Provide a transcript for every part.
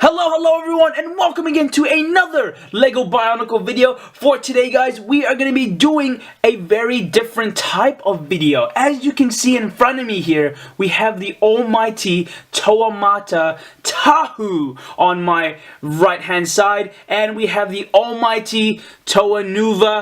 Hello everyone, and welcome again to another LEGO Bionicle video. For today guys, we are going to be doing a very different type of video. As you can see in front of me here, we have the almighty Tahu Tahu on my right hand side, and we have the almighty Tahu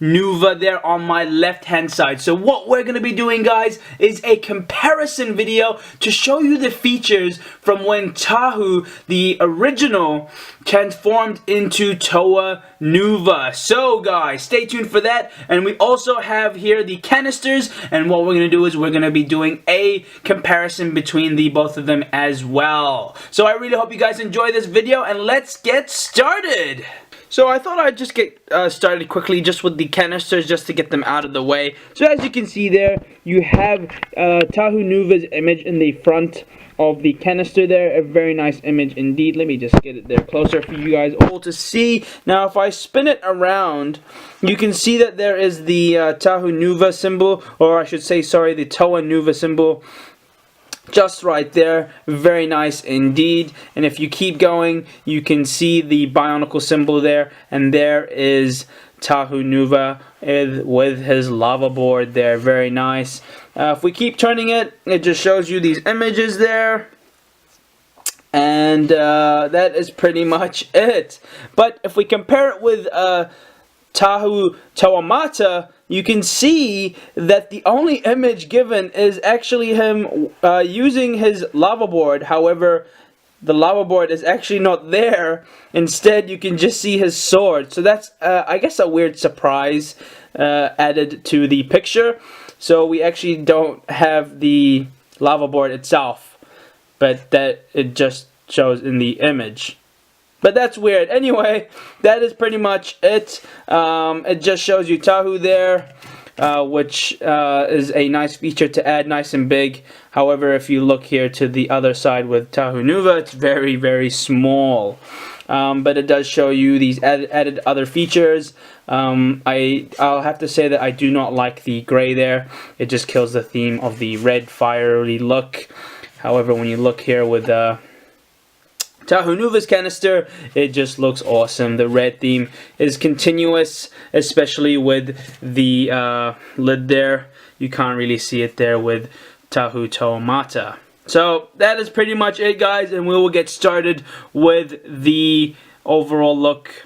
Nuva there on my left hand side. So what we're going to be doing guys is a comparison video to show you the features from when Tahu, the original, transformed into Tahu Nuva. So guys, stay tuned for that. And we also have here the canisters, and what we're going to do is we're going to be doing a comparison between the both of them as well. So I really hope you guys enjoy this video, and let's get started. So I thought I'd just get started quickly just with the canisters, just to get them out of the way. So as you can see there, you have Tahu Nuva's image in the front of the canister there. A very nice image indeed. Let me just get it there closer for you guys all to see. Now if I spin it around, you can see that there is the Tahu Nuva symbol, or I should say, sorry, the Tahu Nuva symbol. Just right there, very nice indeed. And if you keep going, you can see the Bionicle symbol there, and there is Tahu Nuva with his lava board there, very nice. If we keep turning it, it just shows you these images there, and that is pretty much it. But if we compare it with Tahu Uniter, you can see that the only image given is actually him using his lava board. However, the lava board is actually not there. Instead, you can just see his sword. So that's, I guess, a weird surprise added to the picture. So we actually don't have the lava board itself, but that it just shows in the image. But that's weird. Anyway, that is pretty much it. It just shows you Tahu there, which is a nice feature to add, nice and big. However, if you look here to the other side with Tahu Nuva, it's very, very small. But it does show you these added other features. I'll have to say that I do not like the gray there. It just kills the theme of the red fiery look. However, when you look here with Tahu Nuva's canister, it just looks awesome. The red theme is continuous, especially with the lid there. You can't really see it there with Tahu Uniter. So that is pretty much it guys, and we will get started with the overall look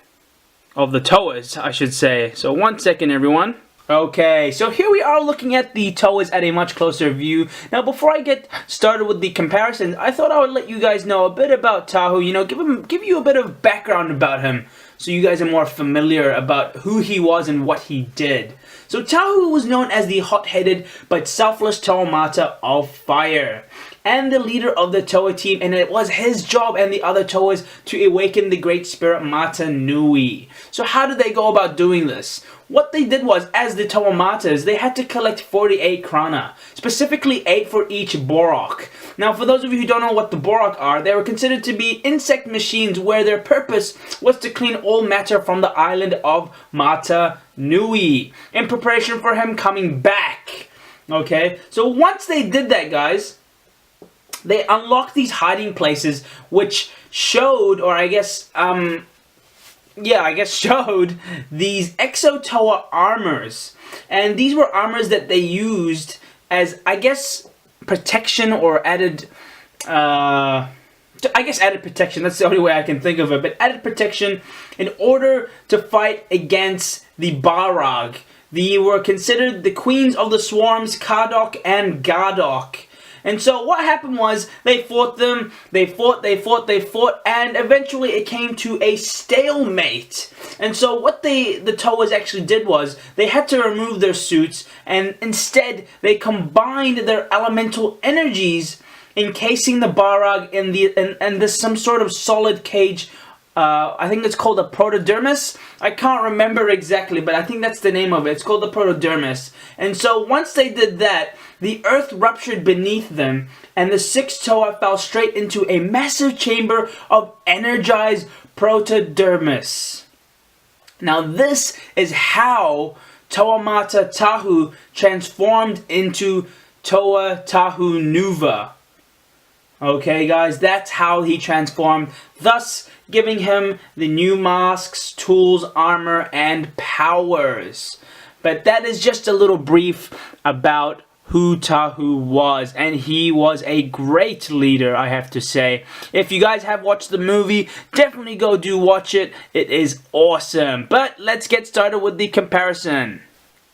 of the Tahus, I should say. So 1 second everyone. Okay, so here we are looking at the Tahus at a much closer view. Now, before I get started with the comparison, I thought I would let you guys know a bit about Tahu. You know, give you a bit of background about him, so you guys are more familiar about who he was and what he did. So Tahu was known as the hot-headed but selfless Tahu Uniter of Fire, and the leader of the Tahu team, and it was his job and the other Tahus to awaken the great spirit Mata Nui. So how did they go about doing this? What they did was, as the Tahu Uniters, they had to collect 48 krana, specifically 8 for each Borok. Now, for those of you who don't know what the Borok are, they were considered to be insect machines where their purpose was to clean all matter from the island of Mata Nui, in preparation for him coming back. Okay, so once they did that, guys, they unlocked these hiding places, which showed, or I guess, showed these Exo Tahu armors. And these were armors that they used as, I guess, protection, or added, added protection. That's the only way I can think of it. But added protection in order to fight against the Barag. They were considered the queens of the swarms, Kardok and Gardok. And so what happened was, they fought them, they fought, and eventually it came to a stalemate. And so what the Tahus actually did was, they had to remove their suits, and instead they combined their elemental energies, encasing the Barag in this some sort of solid cage. I think it's called a protodermis. I can't remember exactly, but I think that's the name of it. It's called the protodermis. And so once they did that, the earth ruptured beneath them, and the 6 Tahu fell straight into a massive chamber of energized protodermis. Now this is how Tahu Uniter Tahu transformed into Tahu Nuva. Okay guys, that's how he transformed, thus giving him the new masks, tools, armor, and powers. But that is just a little brief about who Tahu was, and he was a great leader, I have to say. If you guys have watched the movie, definitely go do watch it. It is awesome. But let's get started with the comparison.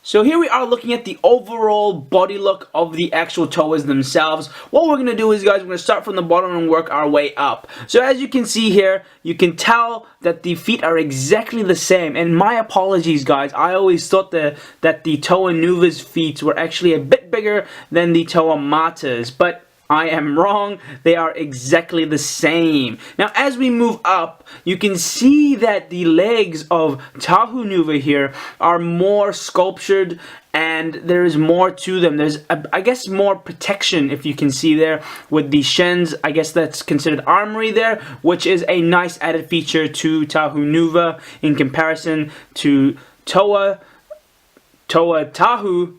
So here we are looking at the overall body look of the actual toas themselves. What we're going to do is, guys, we're going to start from the bottom and work our way up. So as you can see here, you can tell that the feet are exactly the same. And my apologies, guys. I always thought that the Tahu Nuva's feet were actually a bit bigger than the Tahu Mata's. But I am wrong. They are exactly the same. Now, as we move up, you can see that the legs of Tahu Nuva here are more sculptured, and there is more to them. There's, I guess, more protection, if you can see there, with the shins. I guess that's considered armory there, which is a nice added feature to Tahu Nuva in comparison to Tahu,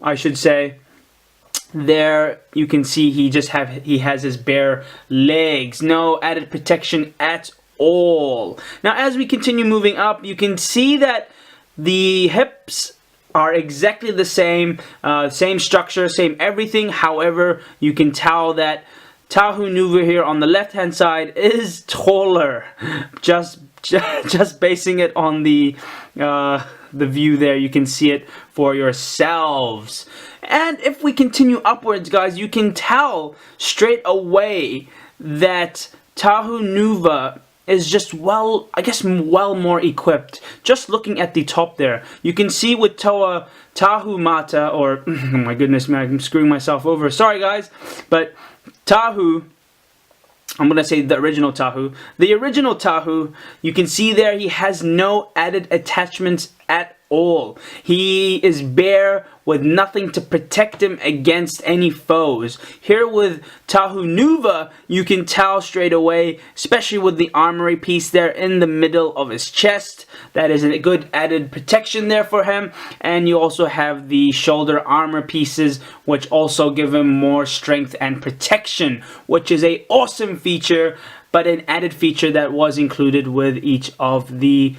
I should say. There you can see he has his bare legs, no added protection at all. Now as we continue moving up, you can see that the hips are exactly the same, same structure, same everything. However, you can tell that Tahu Nuva here on the left hand side is taller, just basing it on the view there. You can see it for yourselves. And if we continue upwards, guys, you can tell straight away that Tahu Nuva is just well more equipped. Just looking at the top there, you can see with Tahu Mata, or oh my goodness, man, I'm screwing myself over. Sorry, guys, but Tahu, I'm gonna say the original Tahu. The original Tahu, you can see there, he has no added attachments at all. He is bare with nothing to protect him against any foes. Here with Tahu Nuva, you can tell straight away, especially with the armory piece there in the middle of his chest. That is a good added protection there for him. And you also have the shoulder armor pieces, which also give him more strength and protection, which is an awesome feature, but an added feature that was included with each of the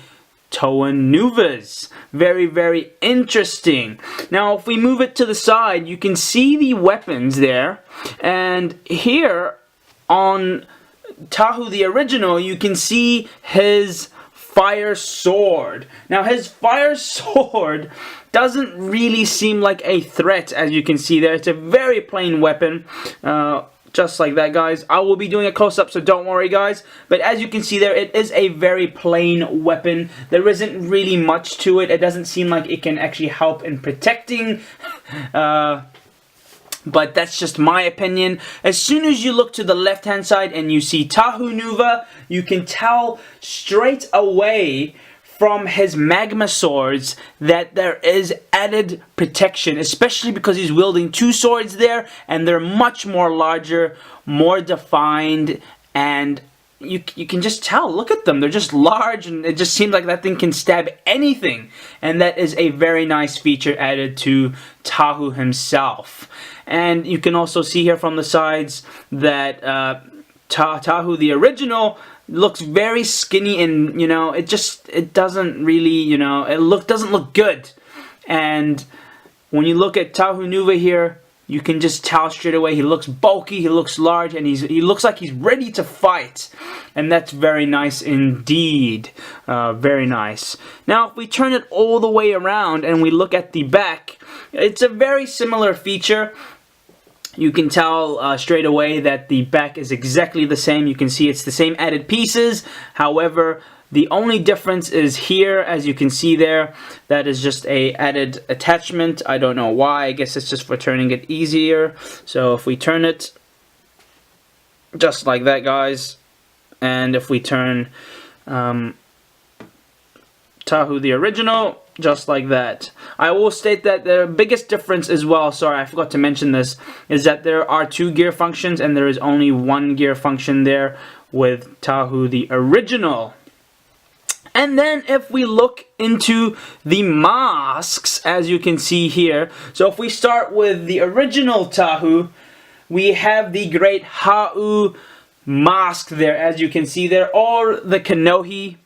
Tahu Nuvas. Very, very interesting. Now, if we move it to the side, you can see the weapons there. And here on Tahu the original, you can see his fire sword. Now, his fire sword doesn't really seem like a threat, as you can see there. It's a very plain weapon. Just like that, guys. I will be doing a close-up, so don't worry, guys. But as you can see there, it is a very plain weapon. There isn't really much to it. It doesn't seem like it can actually help in protecting. But that's just my opinion. As soon as you look to the left-hand side and you see Tahu Nuva, you can tell straight away from his magma swords that there is added protection, especially because he's wielding two swords there, and they're much more larger, more defined, and you can just tell. Look at them, they're just large, and it just seems like that thing can stab anything, and that is a very nice feature added to Tahu himself. And you can also see here from the sides that Tahu the original looks very skinny, and it doesn't really, doesn't look good. And when you look at Tahu Nuva here, you can just tell straight away he looks bulky, he looks large, and he looks like he's ready to fight. And that's very nice indeed. Very nice. Now, if we turn it all the way around and we look at the back, it's a very similar feature. You can tell straight away that the back is exactly the same. You can see it's the same added pieces. However, the only difference is here, as you can see there. That is just a added attachment. I don't know why. I guess it's just for turning it easier. So if we turn it just like that, guys, and if we turn Tahu the original just like that. I will state that the biggest difference as well, sorry I forgot to mention this, is that there are two gear functions and there is only one gear function there with Tahu the original. And then if we look into the masks, as you can see here, so if we start with the original Tahu, we have the great Hau mask there, as you can see there, or the Kanohi,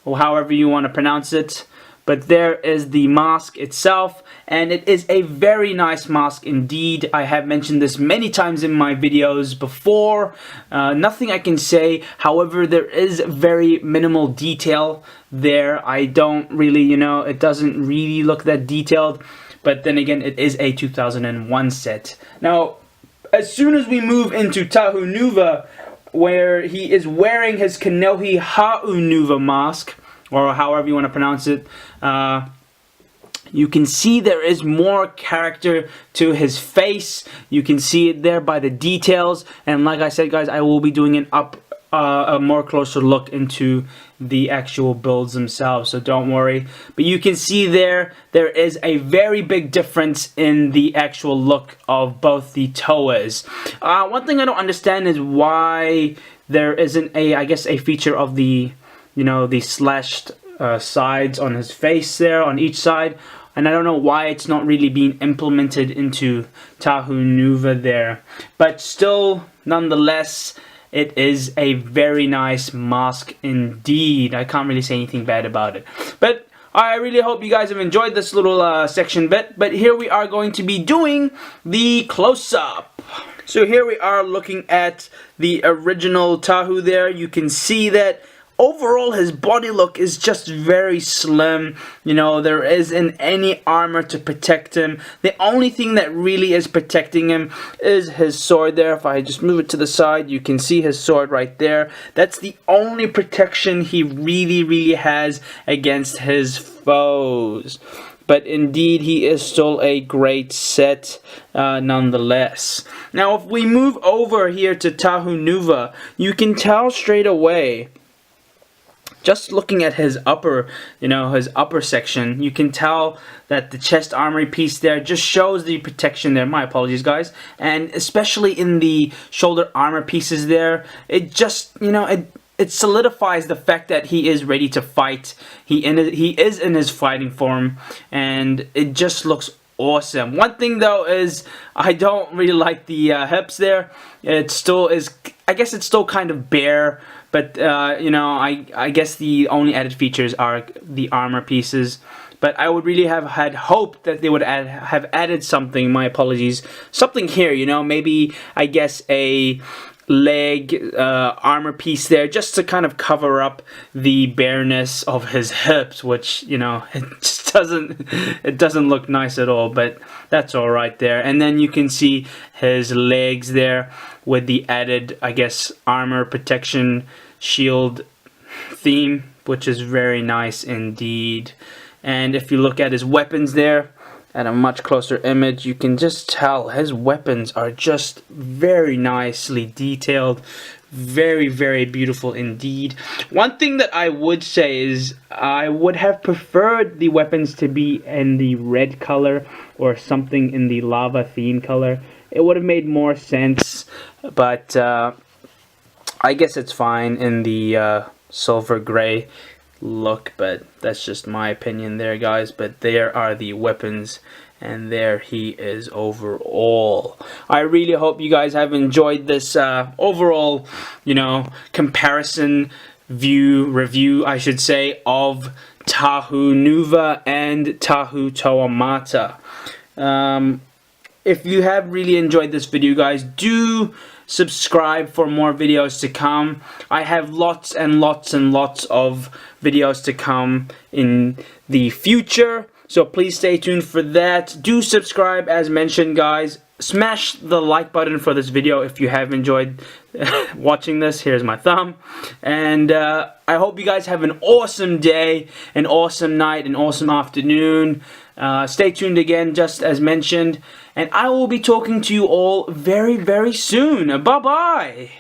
or however you want to pronounce it. But there is the mask itself, and it is a very nice mask indeed. I have mentioned this many times in my videos before. Nothing I can say. However, there is very minimal detail there. I don't really, you know, it doesn't really look that detailed. But then again, it is a 2001 set. Now, as soon as we move into Tahu Nuva, where he is wearing his Kanohi Tahu Nuva mask, or however you want to pronounce it, you can see there is more character to his face. You can see it there by the details, and like I said, guys, I will be doing a more closer look into the actual builds themselves, so don't worry. But you can see there is a very big difference in the actual look of both the Toas. One thing I don't understand is why there isn't I guess a feature of the, you know, the slashed sides on his face there on each side, and I don't know why it's not really being implemented into Tahu Nuva there. But still, nonetheless, it is a very nice mask indeed. I can't really say anything bad about it. But I really hope you guys have enjoyed this little section bit. But here we are going to be doing the close-up. So here we are looking at the original Tahu there. You can see that overall his body look is just very slim. You know, there isn't any armor to protect him. The only thing that really is protecting him is his sword there. If I just move it to the side, you can see his sword right there. That's the only protection he really has against his foes. But indeed, he is still a great set nonetheless. Now, if we move over here to Tahu Nuva, you can tell straight away, just looking at his upper, you know, his upper section, you can tell that the chest armory piece there just shows the protection there. My apologies, guys. And especially in the shoulder armor pieces there, it just, you know, it solidifies the fact that he is ready to fight. He is in his fighting form, and it just looks awesome. One thing though is I don't really like the hips there. It still is, I guess it's still kind of bare. But, you know, I guess the only added features are the armor pieces. But I would really have had hoped that they would have added something, my apologies, something here, you know, maybe, I guess, a leg armor piece there, just to kind of cover up the bareness of his hips, which, you know, it just doesn't look nice at all, but that's all right there. And then you can see his legs there with the added, I guess, armor protection shield theme, which is very nice indeed. And if you look at his weapons there at a much closer image, you can just tell his weapons are just very nicely detailed, very beautiful indeed. One thing that I would say is I would have preferred the weapons to be in the red color or something in the lava theme color. It would have made more sense, but I guess it's fine in the silver gray look, but that's just my opinion there, guys. But there are the weapons, and there he is overall. I really hope you guys have enjoyed this overall, you know, comparison review, I should say, of Tahu Nuva and Tahu Toamata. If you have really enjoyed this video, guys, do subscribe for more videos to come. I have lots and lots of videos to come in the future, so please stay tuned for that. Do subscribe as mentioned, guys. Smash the like button for this video if you have enjoyed watching this. Here's my thumb. And I hope you guys have an awesome day, an awesome night, an awesome afternoon. Stay tuned again, just as mentioned. And I will be talking to you all very soon. Bye-bye.